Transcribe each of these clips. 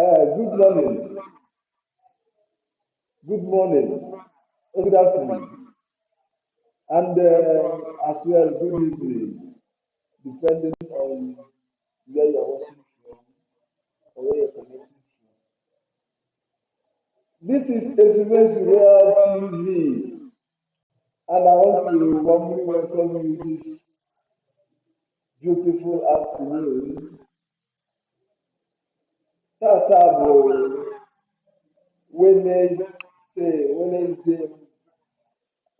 Good morning, good morning, or good afternoon, and as well as good evening, depending on where you're watching from or where you're connecting from. This is SMS Real TV, and I want to warmly welcome you this beautiful afternoon. Tata Wednesday.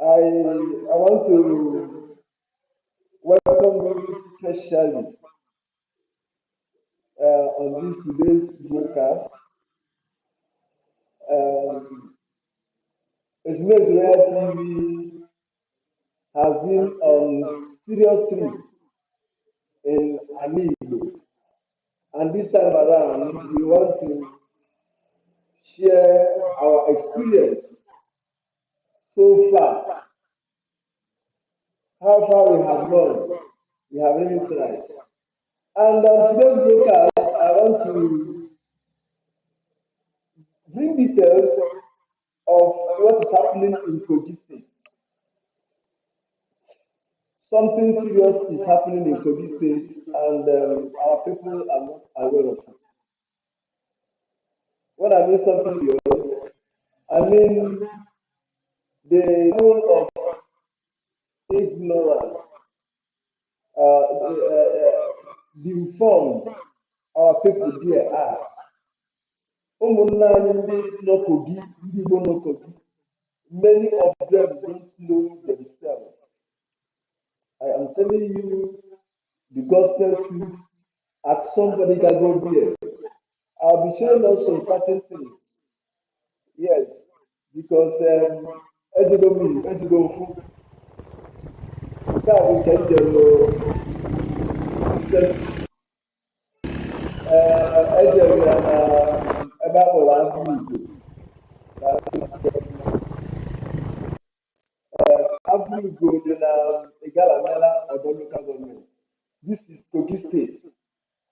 I want to welcome you specially on this today's broadcast. Um, Esmes Real TV has been on serious trip in Igbo, and this time around we want to share our experience so far, how far we have gone. We have really tried. And on today's broadcast, I want to bring details of what is happening in Kogi State. Something serious is happening in Kogi State, and our people are not aware of it. When I mean something serious, I mean the level of ignorance, the informed our people there are. Ụmụnne anyị ndị nọ Kogi, ndị Igbo nọ Kogi, many of them don't know themselves. I am telling you the gospel truth as somebody that go there. I'll be showing us some certain things. Yes, because ejidofu nke a bụ nke njero ejere ya na ebe a kpọrọ ahụ Igbo dị na Igalamela Odo local government. This is Kogi State.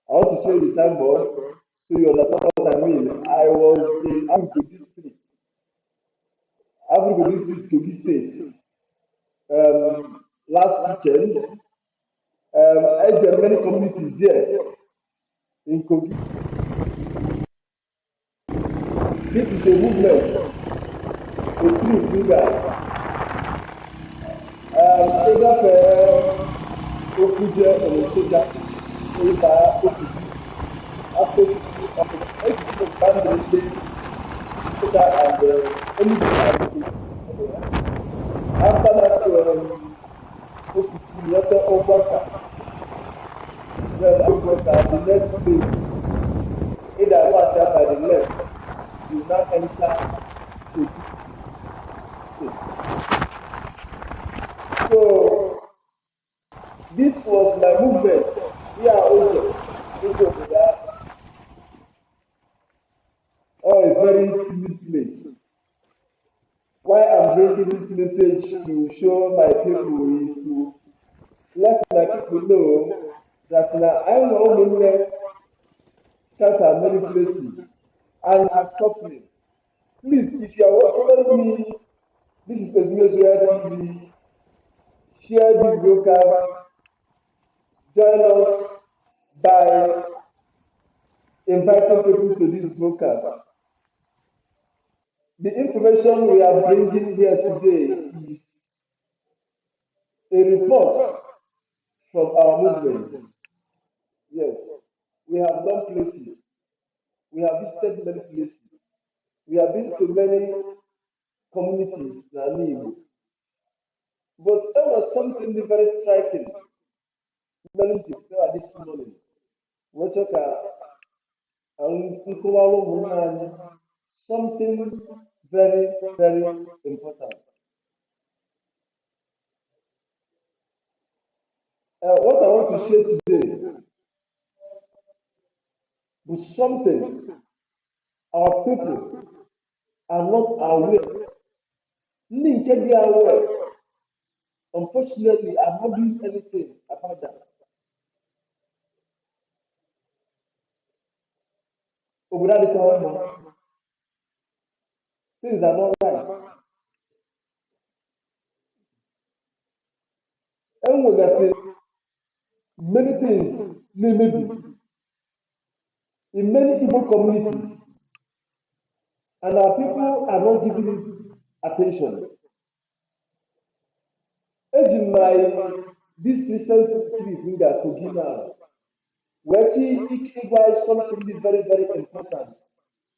I want to show you the signboard so you understand what I mean. I was in Abugo district. Abugo district, Kogi State. Last weekend, I joined many communities there in Kogi. This is a movement, a trip you guys. Okuje on a soldier, Eva Okuji, after Okuji, soldier and anything. After that, Okuji, letter Obaka. Then Obaka, the next place, either one by the left, you now enter Kogi. So, this was my movement here also. Oh, a very timid place. Why I'm bringing this message to show my people is to let my people know that now I know women start at many places and are suffering. Please, if you are following me, this is Esmes Real TV. Share this broadcast. Join us by inviting people to this broadcast. The information we are bringing here today is a report from our movement. Yes, we have done places. We have visited many places. We have been to many communities in Igbo. But there was something very striking. This morning, something very, very important. What I want to share today is something our people are not aware. They are aware. Unfortunately, I'm not doing anything about that. obodo adịchaghị mma. Things are not right. Enwegasị many things na-emebi in many Igbo communities, and our people are not giving it attention. Eji my this recent trip in Kogi now, where it was something very, very important.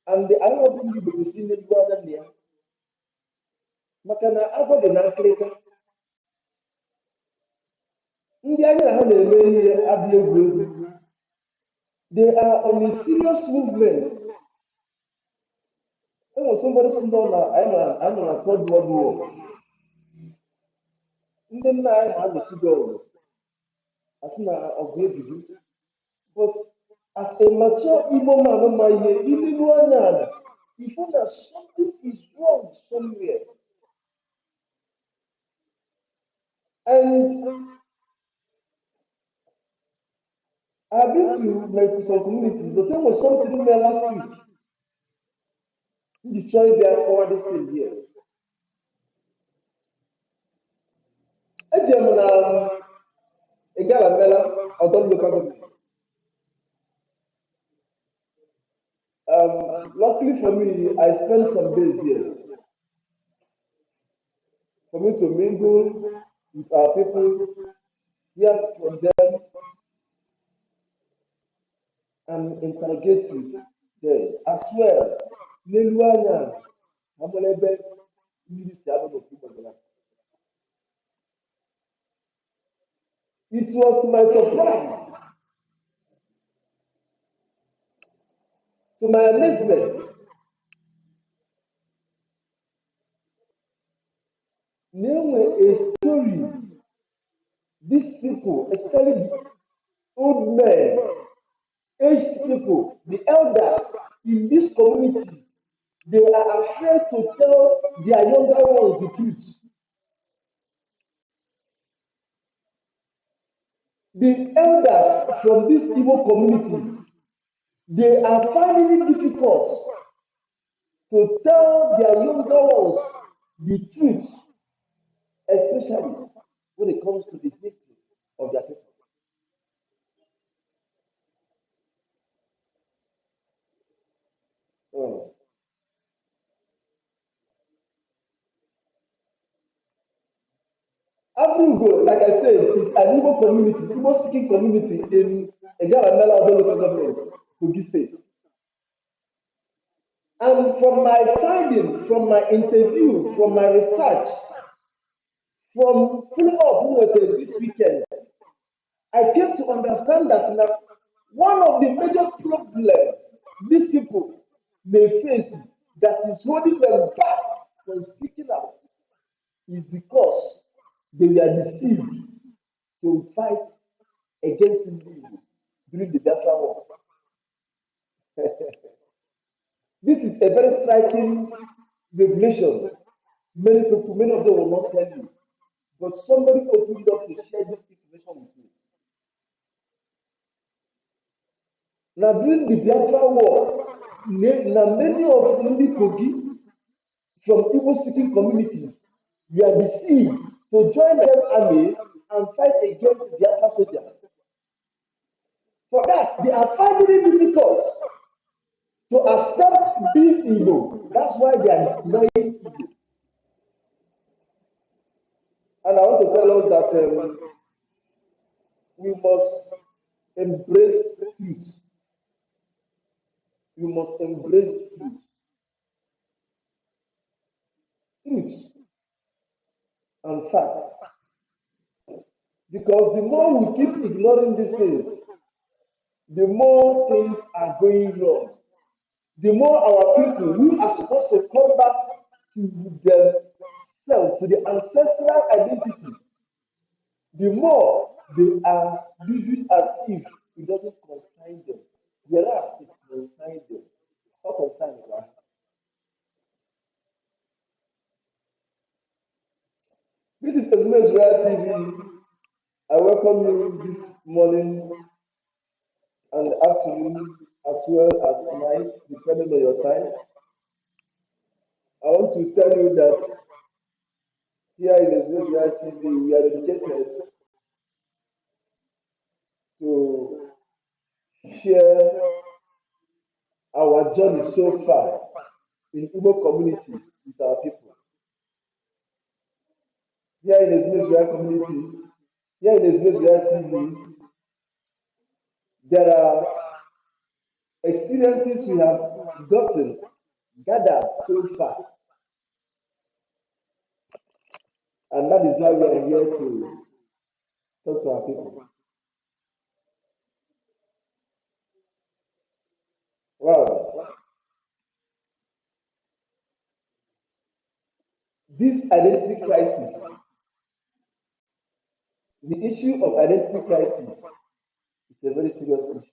And the other thing you will see in the world there, maka na agwọ dị na nkịrịka. Ndị anyị na ha na-eme ihe abịa egwu egwu. They are on a serious movement. Enwere somebody si na anyị nọ na Third World War. Ndị nna anyị na-alụsigo ọgụ asị na ọgụ ebido. But as a mature Igbo man ma ihe ileru anya ala, you find that something is wrong somewhere. And I've been to some communities, but there was something there last week. You try to cover this thing here. Ejem na Igalamela, other local government. Luckily for me, I spent some days there for me to mingle with our people, hear from them, and interrogate with them as well. It was to my surprise, to my amazement, name a story. These people, especially the old men, aged people, the elders in these communities, they are afraid to tell their younger ones the truth. The elders from these Igbo communities, they are finding it difficult to tell their younger ones the truth, especially when it comes to the history of their people. Abrugo, like I said, is an Igbo community, Igbo speaking community in Igalamela local government, Kogi State. And from my finding, from my interview, from my research, from following up with this weekend, I came to understand that now one of the major problems these people may face that is holding them back from speaking out is because they were deceived to fight against Igbo during the Biafra War. This is a very striking revelation. Many people, many of them will not tell you, but somebody opened up to share this information with you. Now, during the Biafra War, now many of the Kogi from Igbo-speaking communities were deceived to join the army and fight against the Biafra soldiers. For that, they are finding it difficult to accept being Igbo. That's why they are denying Igbo. And I want to tell us that we must embrace truth. We must embrace truth. Truth and facts. Because the more we keep ignoring these things, the more things are going wrong. The more our people who are supposed to come back to themselves, to the ancestral identity, the more they are living as if it doesn't concern them, whereas it concerns them. How concerned you are? This is Ezume's Real TV. I welcome you this morning and afternoon as well as night, depending on your time. I want to tell you that here in the Israel TV, we are dedicated to share our journey so far in Igbo communities with our people. Here in the Israel community, here in the Israel TV, there are experiences we have gathered so far, and that is why we are here to talk to our people. Wow, this identity crisis, the issue of identity crisis, is a very serious issue.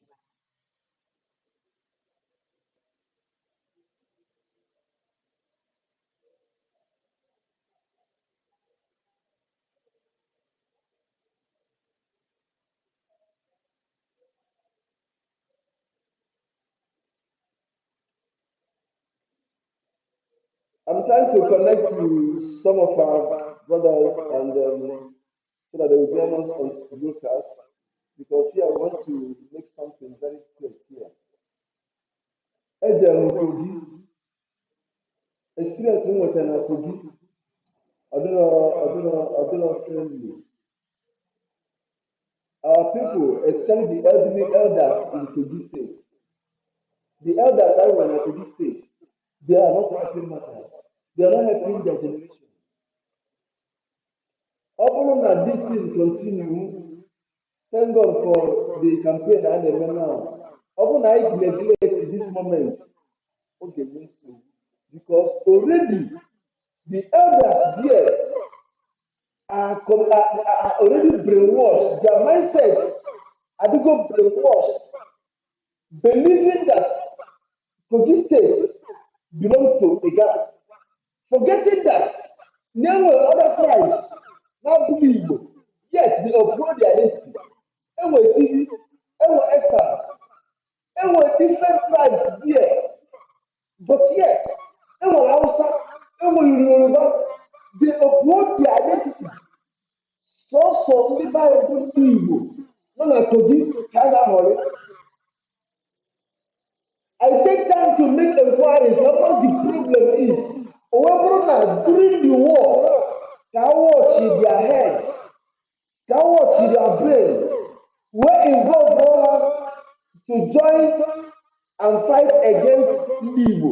I'm trying to connect to some of our brothers and so that they will join us on the broadcast because here I want to make something very clear here. Eje Kogi, experience in with an Kogi, I don't know friendly. Our people, especially the elderly elders in Kogi State, the elders I were in Kogi State, they are not helping matters. They are not helping their generation. Often that this thing continue, thank God for the campaign and the men now. Often I neglect this moment. Okay, means so. Because already the elders there are already brainwashed. Their mindset are become brainwashed, believing that Kogi State belongs to Igala, forgetting that there were other tribes now being Igbo, yet they uphold their identity. There were TV, there were Esa, there were different tribes there, but yet there were Hausa, there were Yoruba, they uphold their identity. Sọsọ ndị Baịbụl ndị Igbo nọ na Kogi ka a na-ahọrị. I take time to make inquiries na what the problem is. O wee bụrụ na during the war ka a watch their head, ka a watch their brain, wee involve ha to join and fight against ndị Igbo.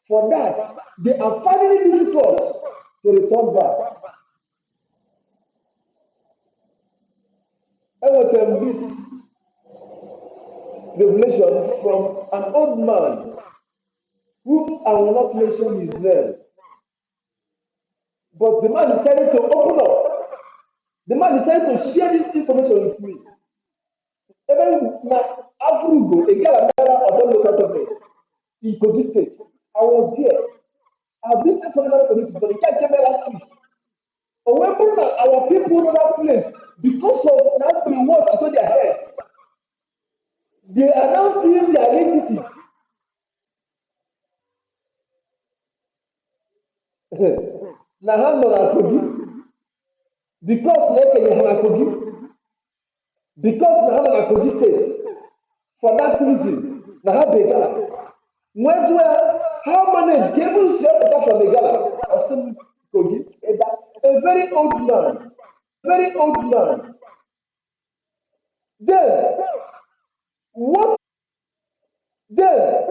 For that, they are finding it difficult to return back. Enwetara m this revelation from an old man whom I will not mention his name. But the man decided to open up. The man decided to share this information with me. Even na Afrugo, a girl of the local government in Kogi State. I was there. Our business manager committees, but the guy came here last week. However, our people in that place, because of that reward to their head, they are now seeing their identity. Na ha nọ na Kogi because na-ekenye ha na Kogi because na ha nọ na Kogi State. For that reason, na ha begala. Nwetụ how manage ka ebe si pụta from Igala asị Kogi Eda, a very old man. Then then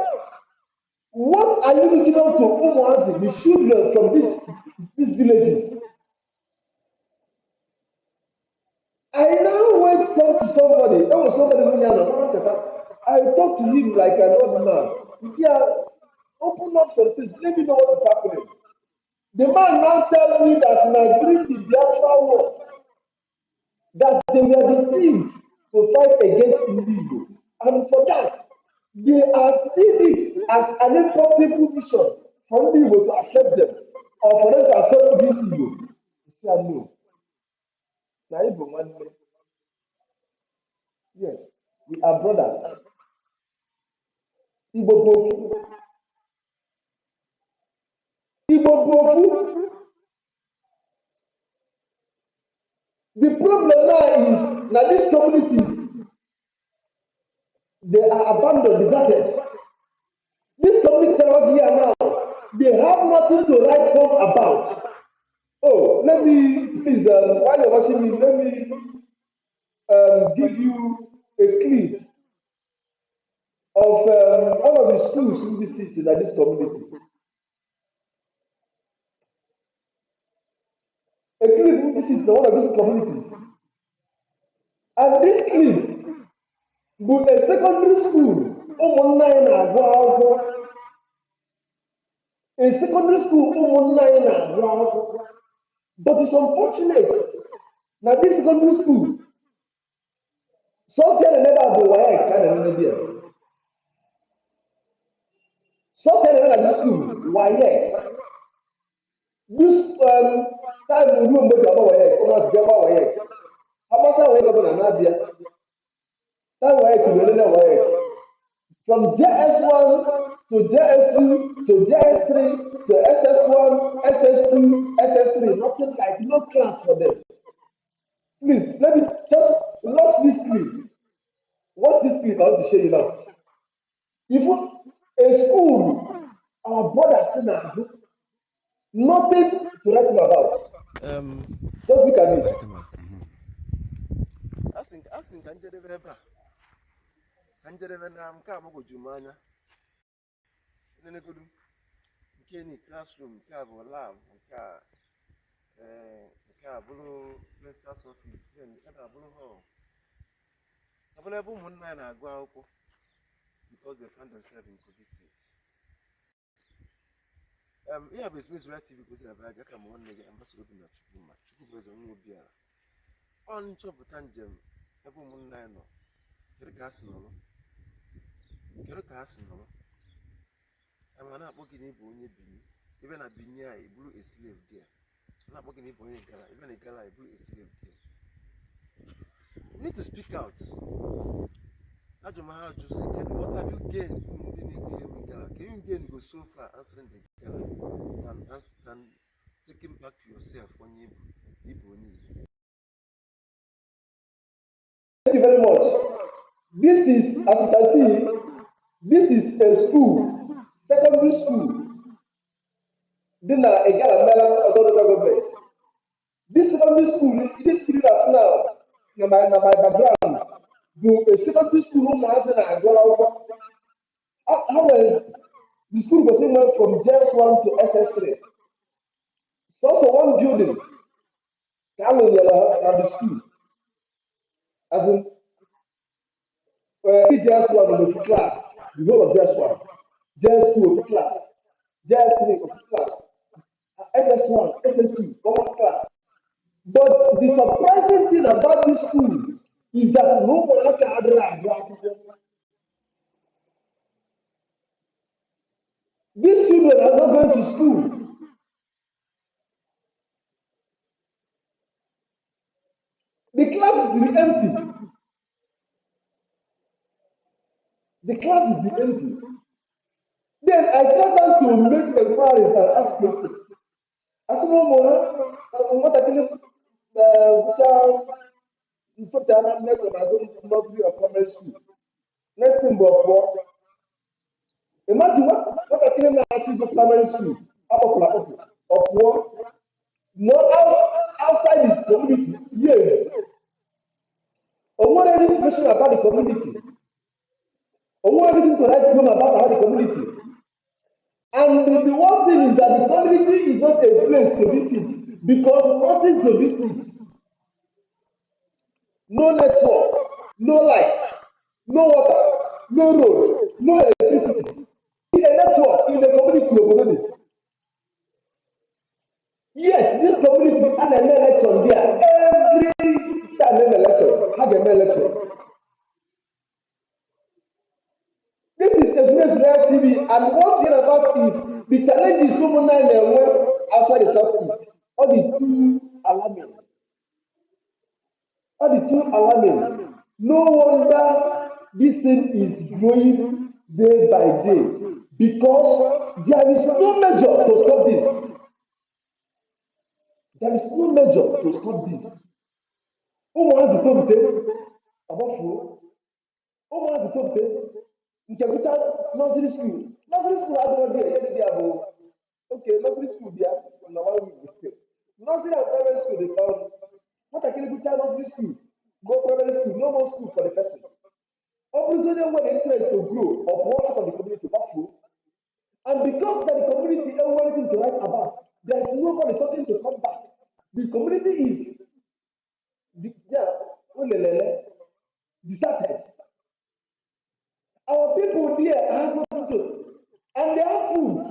what are you looking out to Umuazi, the children from these villages? I now went to somebody. That was somebody who I talked to him like an old man. He said, open up some things, let me know what is happening. The man now tells me that now during the Biafra war, that they were deceived to fight against Igbo. And for that, they are seeing it as an impossible mission for Igbo to accept them or for them to accept Igbo. He said, no. Now, Igbo one day, yes, we are brothers. Igbo Bofu. Igbo Bofu. The problem now is that these communities, they are abandoned, deserted. These communities around here now, they have nothing to write home about. Oh, let me, please, while you're watching me, let me give you a clip of one of the schools we visit in this community. A clip we visit in one of these communities. And this clip, but a secondary school, online a secondary school, online but it's unfortunate that this secondary school, social never be why kind of media. Social never this school, why this time we do make about why, come on, Jama why. How much I wake up in Anabia? That why to the why. From JS1 to JS2 to JS3 to SS1, SS2, SS3, nothing like no class for them. Please, let me just watch this clip. Watch this clip, I want to show you now. Even a school, our brothers still have nothing to write about. Just look at this. I think Anjere na mka amoko jumanya. Nene kudu. Nke ni classroom, nke bụ lab, nke bụrụ principal's office, then nke bụrụ hall. Abụrụ ebe ụmụnna na-agụ akwụkwọ because they find themselves in Kogi State. Ihe bụ Smith Red TV kwesịrị abịa aga ka nwanne gị ambassador obi na Chukwu bụ eze nwa Obiara. Ọ nchọpụta njem ebe ụmụnna ya nọ. Kedu ka ha si nọrọ? Kedu ka ha si nọrọ? I'm not working in Bini. Even a Binia, I blew a slave there. I'm not working in Boni Gala, even a Gala, I blew a slave there. You need to speak out. Ajuma, just what have you gained in Gala? Can you gain go so far answering the Gala than taking back to yourself when you need? Thank you very much. This is, as you can see, this is a school. Secondary school, then a Galamela authority government. This secondary school, this period of now, my background, do a secondary school home has a go how the school was went from JS1 to SS3. It's also one building, at the school. As in JS1 of the class, the whole of JS1. JS2 of class, JS3 of class, SS1, SS2, common class. But the surprising thing about this school is that no one can add. These children are not going to school. The class is empty. The class is empty. Then I sat down to make inquiries and ask questions. I said, no more. What I think, which are make when I go to nursery or primary school. Next thing, but imagine what I think actually go primary school. Of war. No outside this community. Yes. Or what any information about the community. Or what anything to write home about the community. And the one thing is that the community is not a place to visit because nothing to visit. No network, no light, no water, no road, no electricity. A network in the community. Yet this community has an election there. Every time an election has an election. This is Express Real TV, and one thing about is the challenge is so much outside the southeast. All the two alarming. No wonder this thing is growing day by day because there is no measure to stop this. There is no measure to stop this. Ụmụazị topute agbafuo, ụmụazị topute nke bụcha nọsịrị skuul. Nọsịrị skuul adịrọ dị ya dị ya bụ oke nọsịrị skuul bịa na nwa Igbo. Nọsịrị and primary school dị ka ọrụ. Nwatakịrị bụcha nọsịrị skuul go primary school, no more school for the person. Ọ bụrụzi onye nwere interest to grow or pụọ out of the community gbafuo. And because that the community has anything to write about, there is nobody talking to come back. The community is deserted. Our people there have nothing to, and they have food.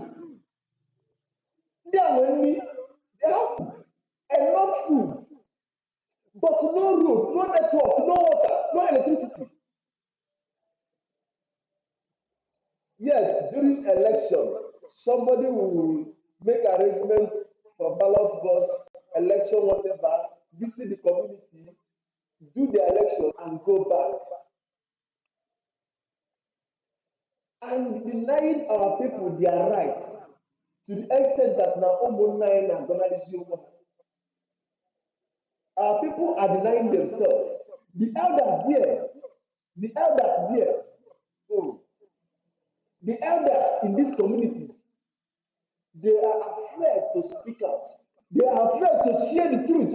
They are only they have food, enough food, but no road, no network, no water, no electricity. Yet during election, somebody will make arrangements for ballot box, election, whatever, visit the community, do the election, and go back. And denying our people their rights to the extent that now nine and journalism. Our people are denying themselves. The elders there, oh, the elders in these communities, they are afraid to speak out. They are afraid to share the truth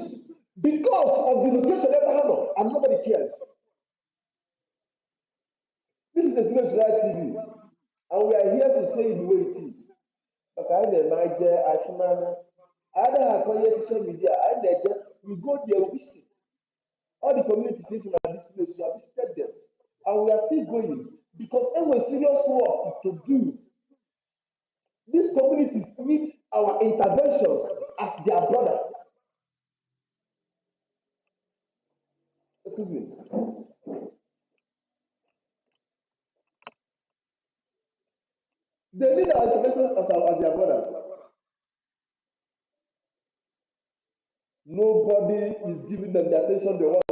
because of the location of Abraham, and nobody cares. This is a Students Right TV, and we are here to say it the way it is. Okay, I don't social media. We go there, we visit all the communities in this place. We have visited them, and we are still going because there was serious work to do. These communities need our interventions as their brother. Excuse me. They need our interventions as their brothers. Nobody is giving them the attention they want.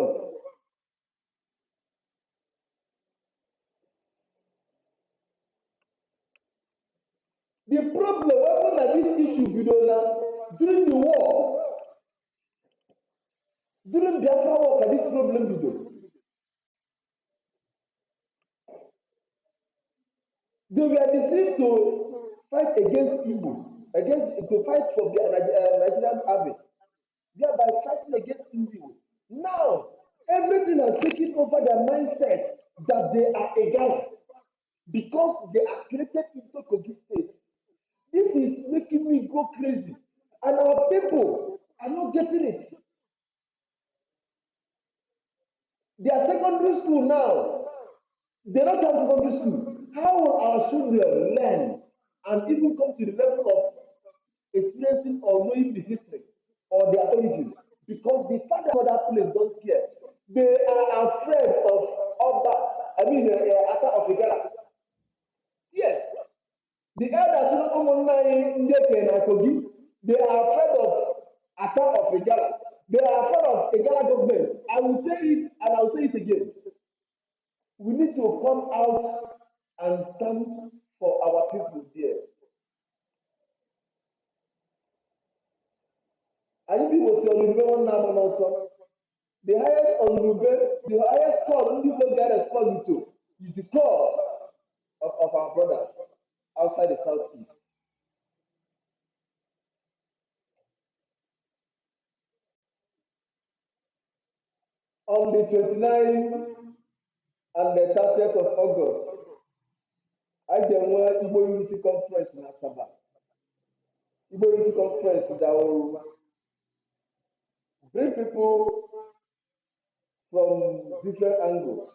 The problem, when like this issue, during the war, during Biafra war, this problem, they were deceived to fight against Igbo, to fight for the Nigerian army, thereby fighting against Igbo. Now, everything has taken over their mindset that they are a Ghana because they are created into Kogi State. This is making me go crazy, and our people are not getting it. Their secondary school now, they don't have secondary school. How will our children learn and even come to the level of experiencing or knowing the history or their origin? Because the father of that place don't care. They are afraid of the attack of Igala. Yes, the elders in Kogi, they are afraid of attack of Igala. They are afraid of Igala government. I will say it and I will say it again. We need to come out and stand for our people there. And if people say Olugbe now also, the highest call people get responded to is the call of our brothers outside the southeast. On the 29th and the 30th of August, I can wear Igbo Unity Conference in Asaba. Igbo Unity Conference that will bring people from different angles.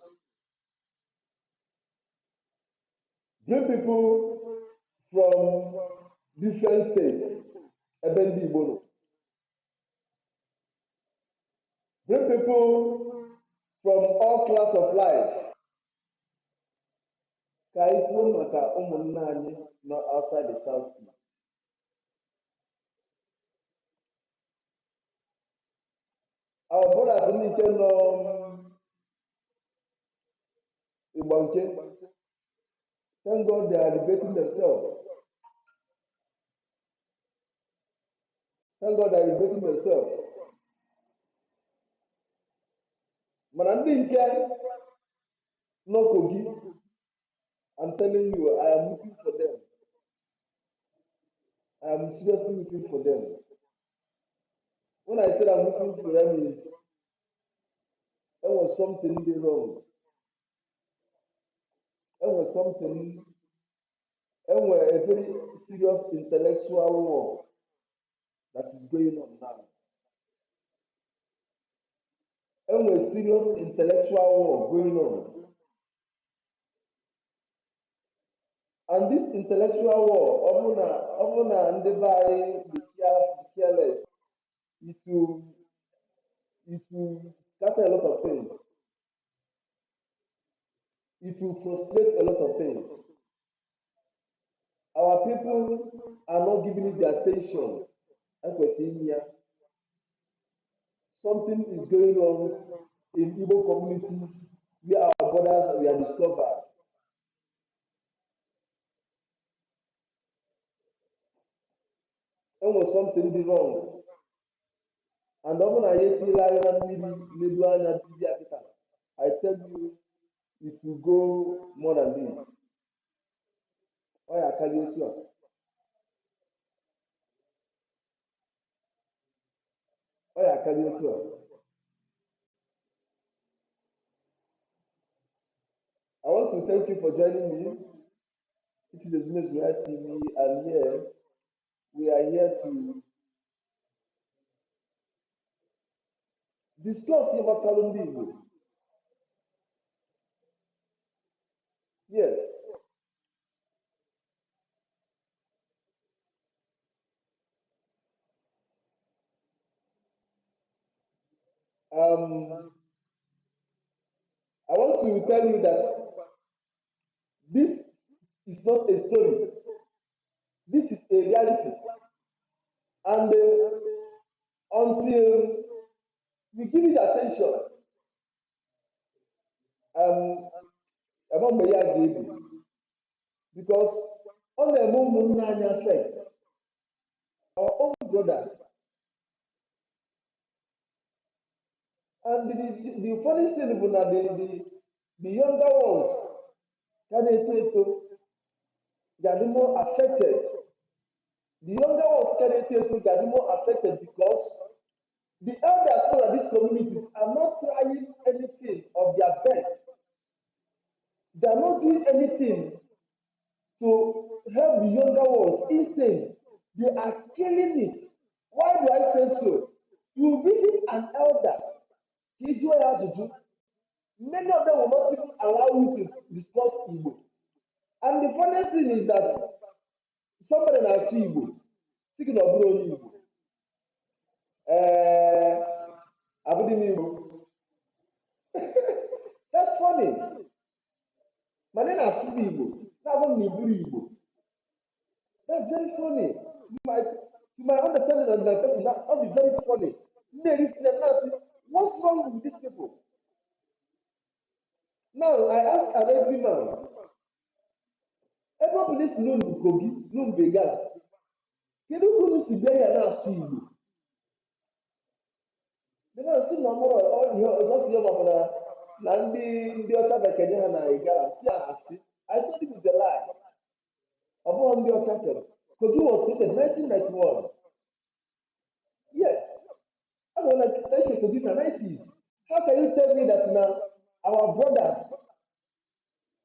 Bring people from different states. Ebendi Igbo. Bring people from all class of life. Kaiku maka umunani not outside the southeast. Our brothers in Ibanke, Thank God they are debating themselves. Thank God they are debating themselves. Mana ndị nke nọ Kogi, I'm telling you, I am looking for them. I am seriously looking for them. When I said I'm looking for them is there was something wrong. There was something, there were a very serious intellectual war that is going on now. There was serious intellectual war going on. And this intellectual war, ọbụna ndị be anyị be careless, it will scatter a lot of things. It will frustrate a lot of things. Our people are not giving it the attention. Something is going on in Igbo communities where our brothers were discovered. There was something wrong. And when I I tell you, it will go more than this. Oh, yeah, carry it here. Oh, yeah, carry it here. I want to thank you for joining me. This is the Business Reality TV, and here we are here to discuss Yabasalo Igbo. Yes. I want to tell you that this is not a story. This is a reality. And until we give it attention, I'm not because on the moment affect our own brothers. And the funny thing is that the younger ones can get more affected. The younger ones can get more affected because the elders of these communities are not trying anything of their best. They are not doing anything to help the younger ones. Instead, they are killing it. Why do I say so? You visit an elder, he do how to do. Many of them will not even allow you to discuss Igbo. And the funny thing is that somebody na Igbo, speaking of Igbo, Igbo. That's funny. My name is Igbo. Now I'm Igbo. That's very funny. To my understanding and my person, that would be very funny. What's wrong with these people? Now I ask an every man, everybody this known Kogi, known Begala. Kedu ka unu si bịa ya na-asụ Igbo? Si na ọmụrụ ọzọsi ya mabụra na ndị ọcha bekenye ha na Igala si ya asị. I told him it's a lie. Ọ bụghị ndị ọcha kere. Kogi was created 1991. Yes. I don't like Kogi in the 90s. How can you tell me that now our brothers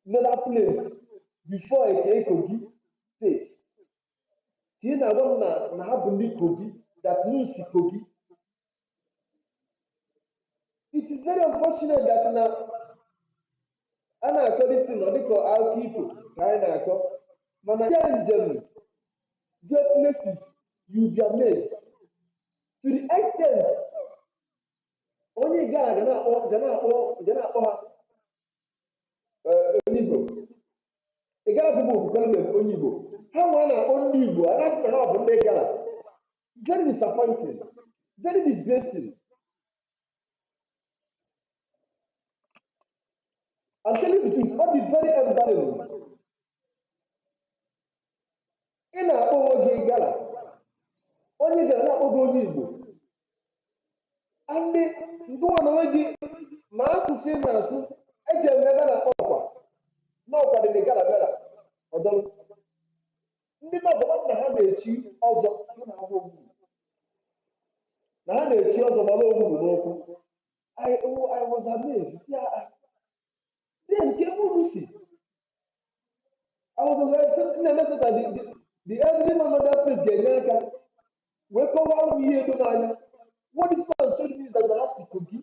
in other place before aka Kogi state? Ka ị na-agwa m na ha bụ ndị Kogi that means Kogi. It is very unfortunate that now a na-akọ this thing ọ dịka akụkọ ifo ka anyị na-akọ mana ya njem your places you be amazed to the extent onye gara ga na-akpọ ha onye Igbo. Ị gara people will call them onye Igbo. Ha nwa na-akpọ ndị Igbo a na-asị na ha bụ ndị gara. Very disappointing, very disgracing. I'm telling you the truth, all the very embarrassing. ma asụsụ ị na-asụ eji eme ebe na-akpọ ọkwa n'ọkwa dị n'Igala ọzọ ndị nọbụla na ha na-echi ọzọ ha na-ahụ ogwu na ha na-echi ọzọ mara ogwuru n'okwu I was amazed si then nke uru si I was na-emesa ka the elderly man of that place ga-enye aka wee kọwaa ụmụ ihe edo n'anya what this man told me is that na ha si Kogi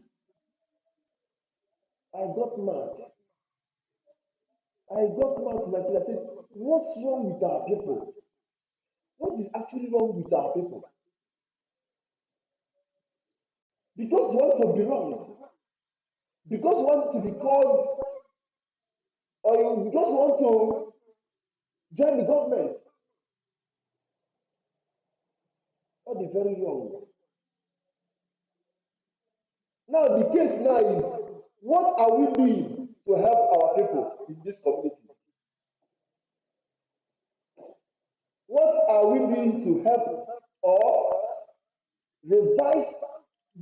I got mad. I got mad to myself. I said, what's wrong with our people? What is actually wrong with our people? Because you want to belong, because you want to be called, because you want to join the government. That is very wrong. Now the case now is, what are we doing to help our people in this community? What are we doing to help or revise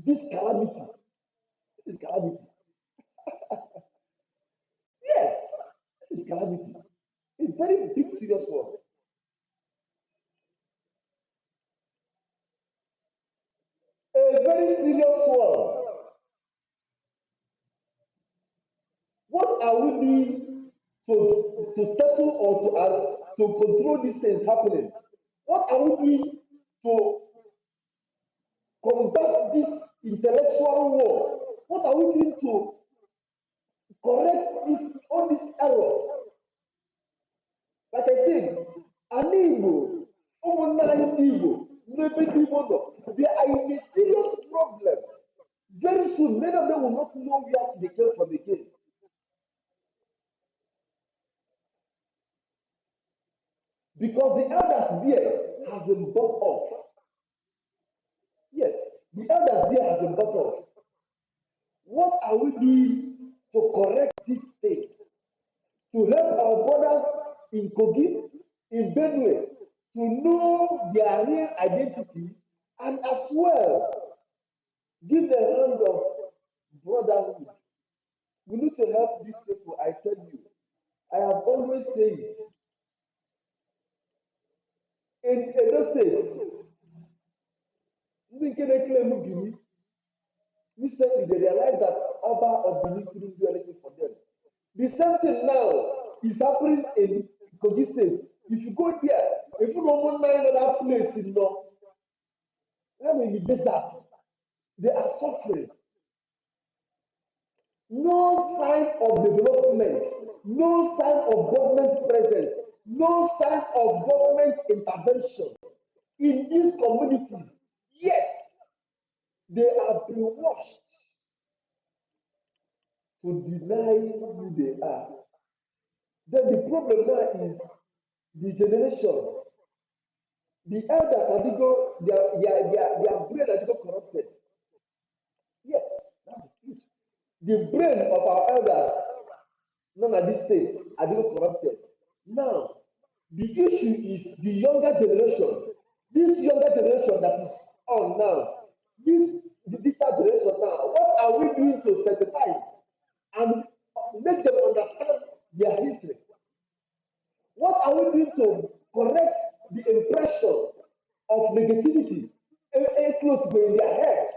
this calamity? This is calamity. Yes, this is calamity. A very big, serious one. A very serious one. What are we doing to settle or to control these things happening? What are we doing to combat this intellectual war? What are we doing to correct all this error? Like I said, an Igbo, Igbo, they are in a serious problem. Very soon, many of them will not know where to declare from again. Because the elders there have been bought off. Yes, the elders there have been bought off. What are we doing to correct these things? To help our brothers in Kogi, in Benue, to know their real identity, and as well give the hand of brotherhood. We need to help these people, I tell you. I have always said it. In Edo State, ndị nke na-ekele m Bini, recently they realized that Oba of Bini couldn't do anything for them. The same thing now is happening in Kogi State. If you go there, if you know one other place in the desert, they are suffering. No sign of development, no sign of government presence, no sign of government intervention in these communities. Yet, they are brainwashed to deny who they are. Then the problem now is the generation. The elders are their brain are corrupted. Yes, that's the truth. The brain of our elders, none of these states, are corrupted. Now, the issue is the younger generation. This younger generation that is on now, the digital generation now, what are we doing to sensitize and make them understand their history? What are we doing to correct the impression of negativity, a clothes go in their head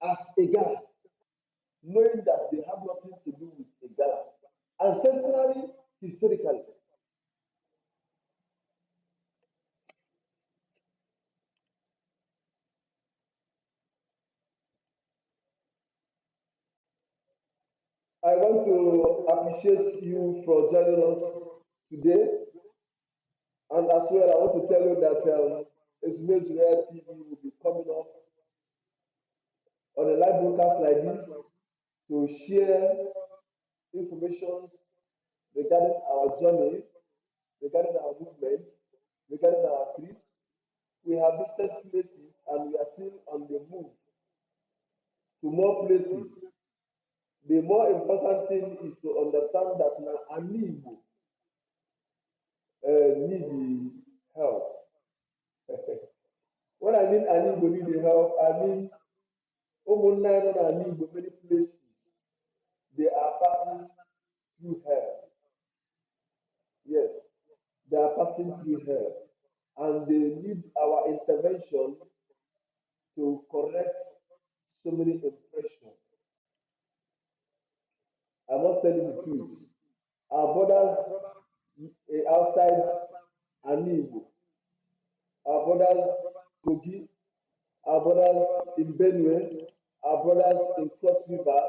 as a Ghana, knowing that they have nothing to do with a Ghana, ancestrally, historically? I want to appreciate you for joining us today. And as well, I want to tell you that Esumezue TV will be coming up on a live broadcast like this to share information regarding our journey, regarding our movement, regarding our trips. We have visited places and we are still on the move to more places. The more important thing is to understand that now Igbo need help. When I mean Igbo need help, I mean many places. passing through hell, and they need our intervention to correct so many impressions. I must tell you the truth. Our brothers outside Igbo, our brothers Kogi, our brothers in Benue, our brothers in Cross River,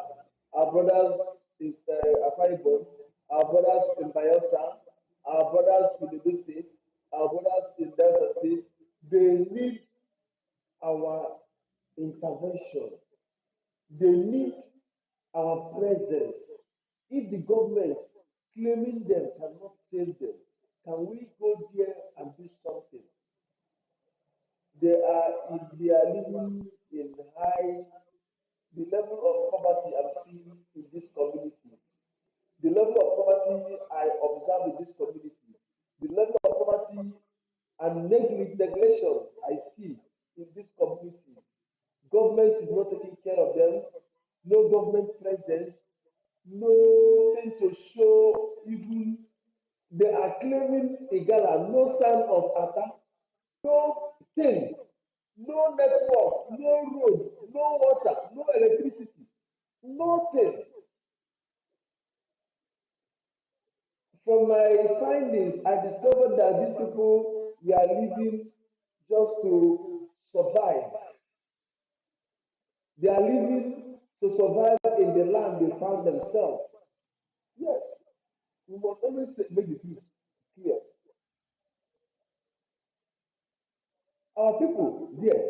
our brothers in Akwa Ibom, our brothers in Bayelsa, our brothers in Edo State, our brothers in Delta State, they need our intervention. They need our presence. If the government claiming them cannot save them, can we go there and do something? They are living in high, the level of poverty I'm seeing in these communities, the level of poverty I observe in these communities, the level of poverty and neglection I see in these communities. Government is not taking care of them, no government presence, nothing to show even they are claiming Igala, no sign of attack, no thing, no network, no road, no water, no electricity, nothing. From my findings, I discovered that these people were living just to survive. They are living to survive in the land they found themselves. Yes, we must always make the truth clear. Our people there,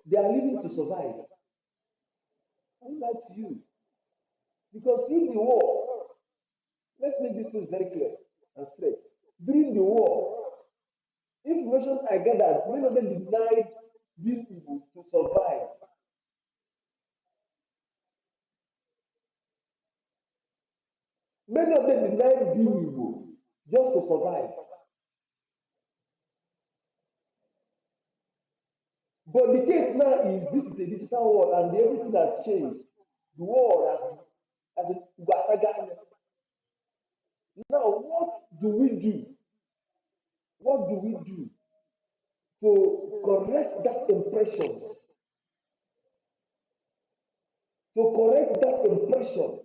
they are living to survive. I like to you. Because in the war, let's make this thing very clear and straight. During the war, information I gathered, many of them denied being able to survive. Many of them denied being able just to survive. But the case now is this is a digital world and everything has changed. The world has a Guasaga. Now, what do we do? What do we do to correct that impressions? To correct that impression,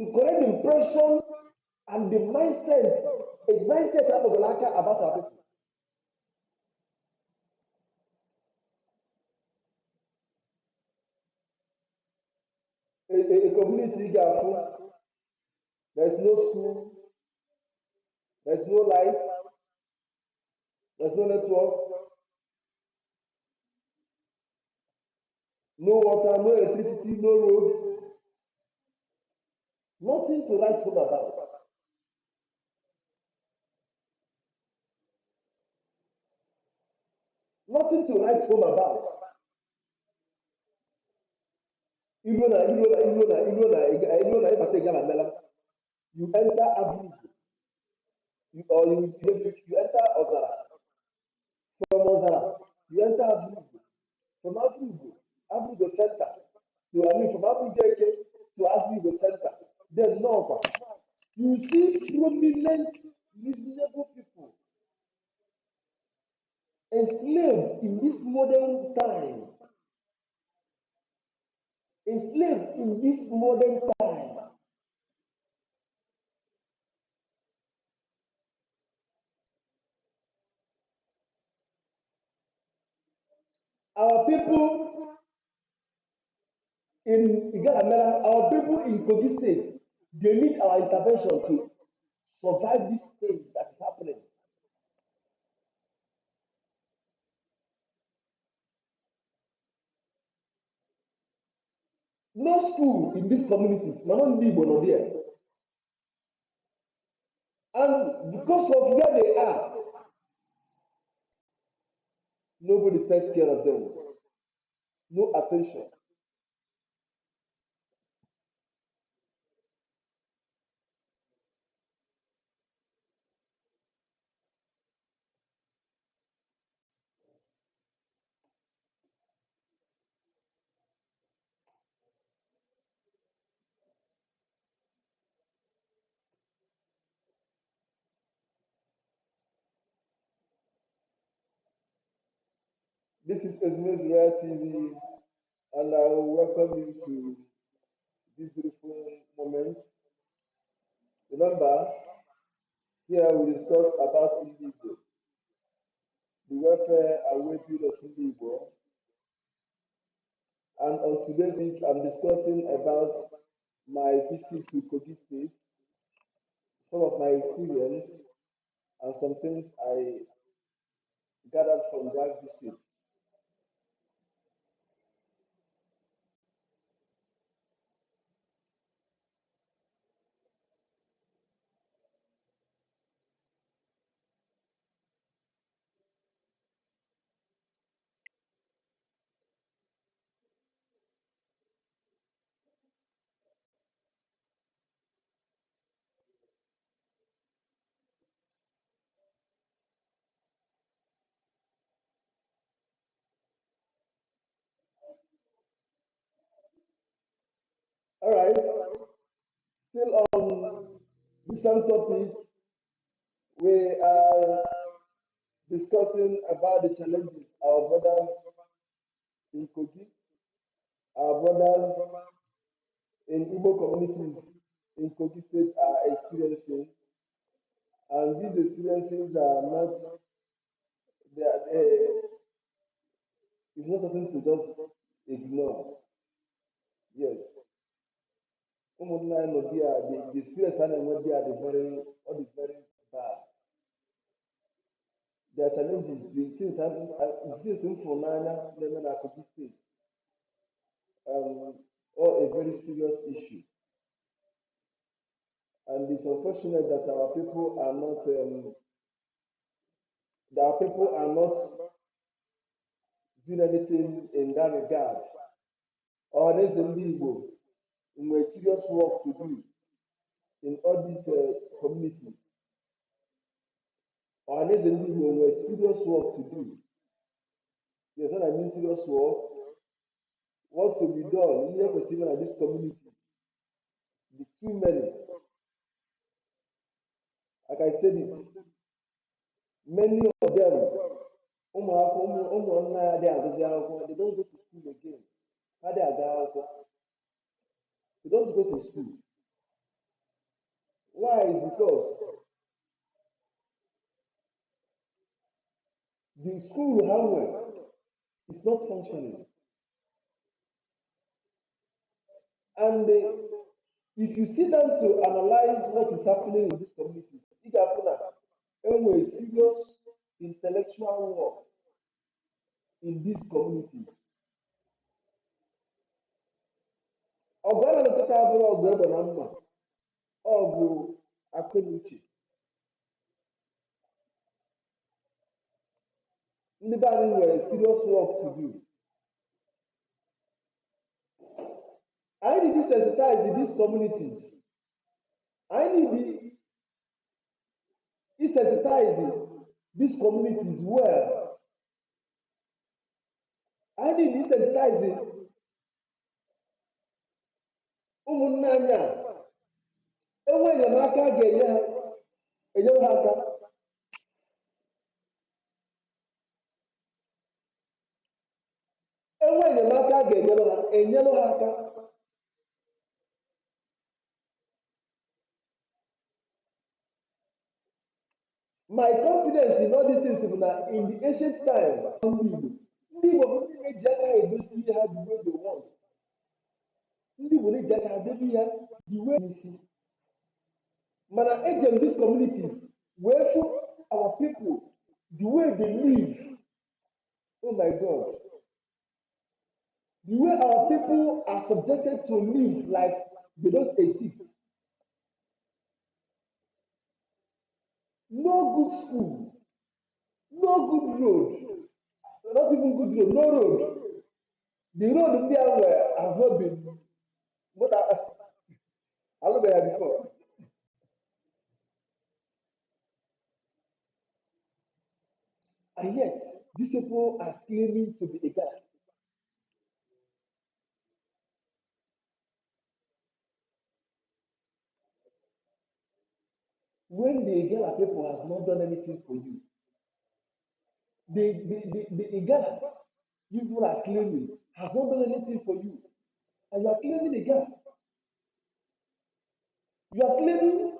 to correct the impression and the mindset, a mindset of about our people. A community gap, there's no school, there's no light, there's no network, no water, no electricity, no road, nothing to write home about. Nothing to write home about. Ibata Galamela, you enter Abu, you enter Ozara. From Ozara, you enter Abu. From Abu Center. So I mean from Abu to Abu Center. Then Nova. You see prominent, reasonable people enslaved in this modern time. Enslaved in this modern time. Our people in Igalamela, our people in Kogi State, they need our intervention to survive this thing that is happening. No school in these communities, not Igbo nor there. And because of where they are, nobody takes care of them. No attention. This is Esme's Rare TV, and I will welcome you to this beautiful moment. Remember, here we discuss about Igbo, the welfare and well-being of Igbo. And on today's week, I'm discussing about my visit to Kogi State, some of my experience, and some things I gathered from that visit. All right, still on the same topic, we are discussing about the challenges our brothers in Kogi, our brothers in Igbo communities in Kogi State are experiencing, and these experiences are not they, it's not something to just ignore. Yes, ụmụnna anyị nọ there, the experience a na-enwe there dị very all is very bad. Their challenges, the things ịfụnanya na-eme na Kogi State, all a very serious issue. And it's unfortunate that our people are not doing anything in that regard. Or there's the Igbo, we serious work to do in all these communities. Or there's the Igbo, we serious work to do. Yes, when I mean serious work, what to be done here for even at this community, the too many. Like I said it, many of them, they don't go to school again. How they are they don't go to school. Why? Is because the school we have is not functioning. And if you sit down to analyze what is happening in this community, it happen a serious intellectual war in these communities. Ọgụ a na-elekọta abụrụ ọgụ egbe na mma, ọgụ akụ na uche. Ndị be anyị nwere serious work to do. I need to sensitize these communities. I need to sensitize these communities well. I need to sensitize ụmụnne anyị a enwe enyemaka a ga-enye ha enyere ha aka. Enwe enyemaka a ga-enyere ha enyere ha aka. My confidence in all these things is that in the ancient time, ndị Igbo bụ ndị na-eji aka ha edozi ihe ha the way they want. Ndị Igbo na-eji aka ha debe ya the way isi. Mana ejem these communities wee fụ our people the way they live. Oh my God. The way our people are subjected to live like they don't exist. No good school, no good road, not even good road, no road. The road ndị a were have not been but I look at before. And yet, these people are claiming to be a God. When the Igala people has not done anything for you, the Igala you people are claiming has not done anything for you, and you are claiming again. You are claiming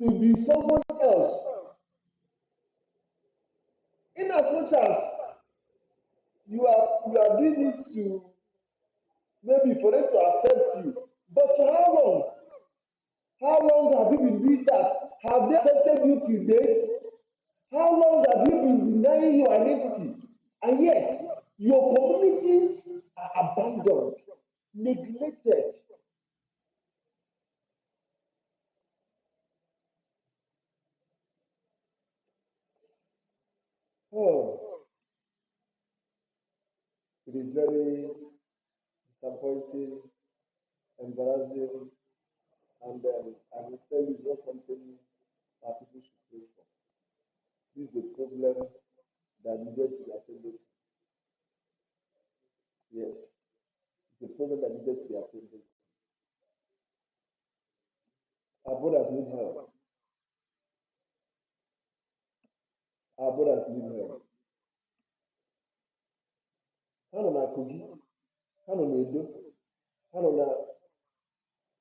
to be someone else. In as much as you are doing it to maybe for them to accept you, but for how long? How long have you been doing that? Have they accepted you till date? How long have you been denying your identity? And yet, your communities are abandoned, neglected. Oh, it is very disappointing, embarrassing, and I will tell you it's not something our people should pray for. This is a problem that needed to be attended to. Yes, it's a problem that needed to be attended to. Our brothers need help. Our brothers need help. Ha nọ na Kogi, ha nọ na Edo, ha nọ na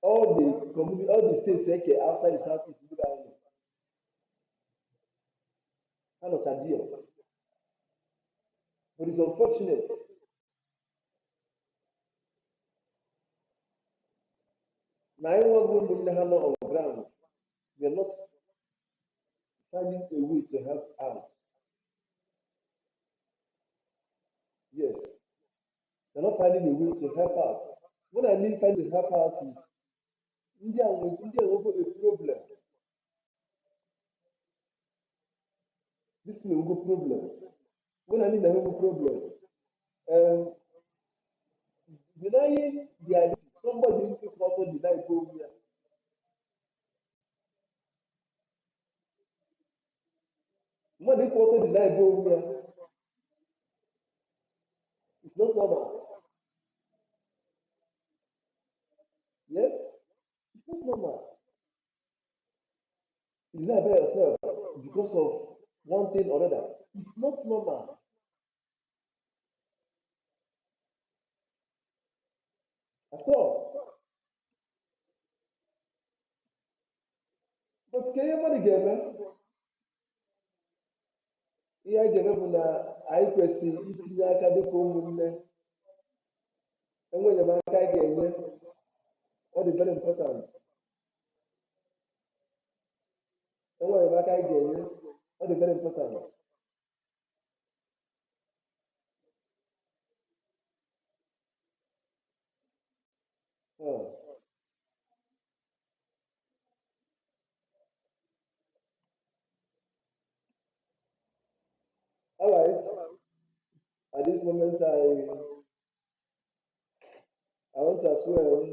all the states outside the southeast ndị be anyị nọ, ha nọcha there. But it's unfortunate na anyị nwa bụ ụmụnne ha nọ on ground, we are not finding a way to help out. Yes, they're not finding a way to help out. What I mean finding to help out is ndị a nwego a problem. This will go problem. What I mean na nwego problem. Um, Denying the identity, somebody people also deny go here. Mmadụ people also deny go here. It's not normal. Yes, it's not normal. You lie by yourself because of one thing or other. It's not normal at all. But ka ihe mmadụ ga-eme, ihe anyị ga-eme bụ na anyị kwesịrị itinye aka dịka ụmụnne, enwe enyemaka anyị ga-enye. Ọ dị very important. Enwe enyemaka anyị ga-enye. Ọ dị very important. Uh, all right. At this moment, I want to as well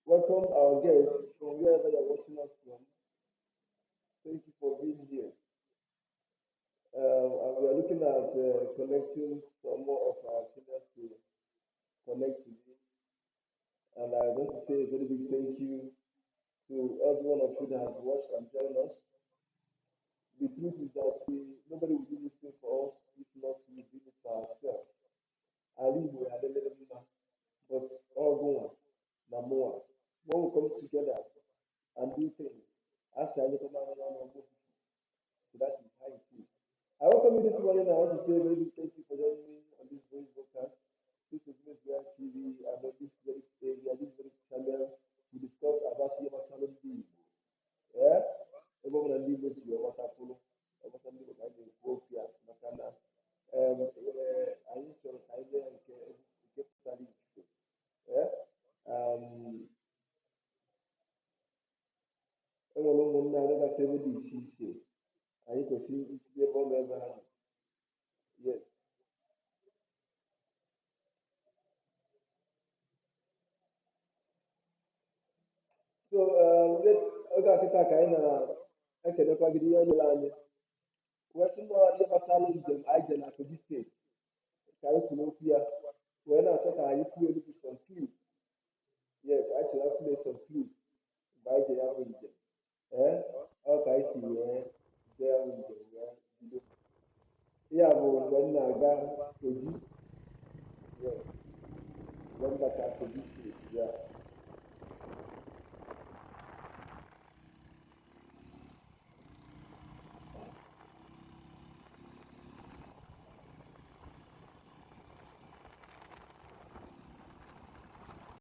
welcome our guests from wherever you're watching us from. Thank you for being here. And we are looking at connecting some more of our seniors to connect to you. And I want to say a very big thank you to every one of you that has watched and joined us. The truth is that nobody will do this thing for us if not we do it for ourselves. Ali we had a little bit, but all going more. When we come together and do things, as I look at so that is how it is. I welcome you this morning. I want to say a very big thank you for joining me on this voice broadcast. This is Miss Real TV and on this very area, this very channel, we discuss about the Masalo Igbo. Yeah? Everyone will leave this your water polo. Everyone will have a copia, Makana. Anyị chọrọ ka anyị lee nke pụtara ifufe. Yeah? Enwere ụmụnne anyị gasị ebe dị iche iche. Anyị kwesịrị itinye ebe ọnụ ebe ha nọ. Yes. So, oge akịta ka anyị na-ekelekwa gị ihe nyere anyị. Wee sị na ihe gbasara njem anyị je na Kogi steeti ka anyị kwuru okwu ya wee na-achọ ka anyị kwuo elu some clip. Yes, anyị chọrọ kwuo some clip mgbe anyị je ya bụ njem. Ọ ka anyị si wee jee ya bụ njem wee bido. Ihe a bụ mgbe m na-aga Kogi Yes. Went back to this place. Yeah.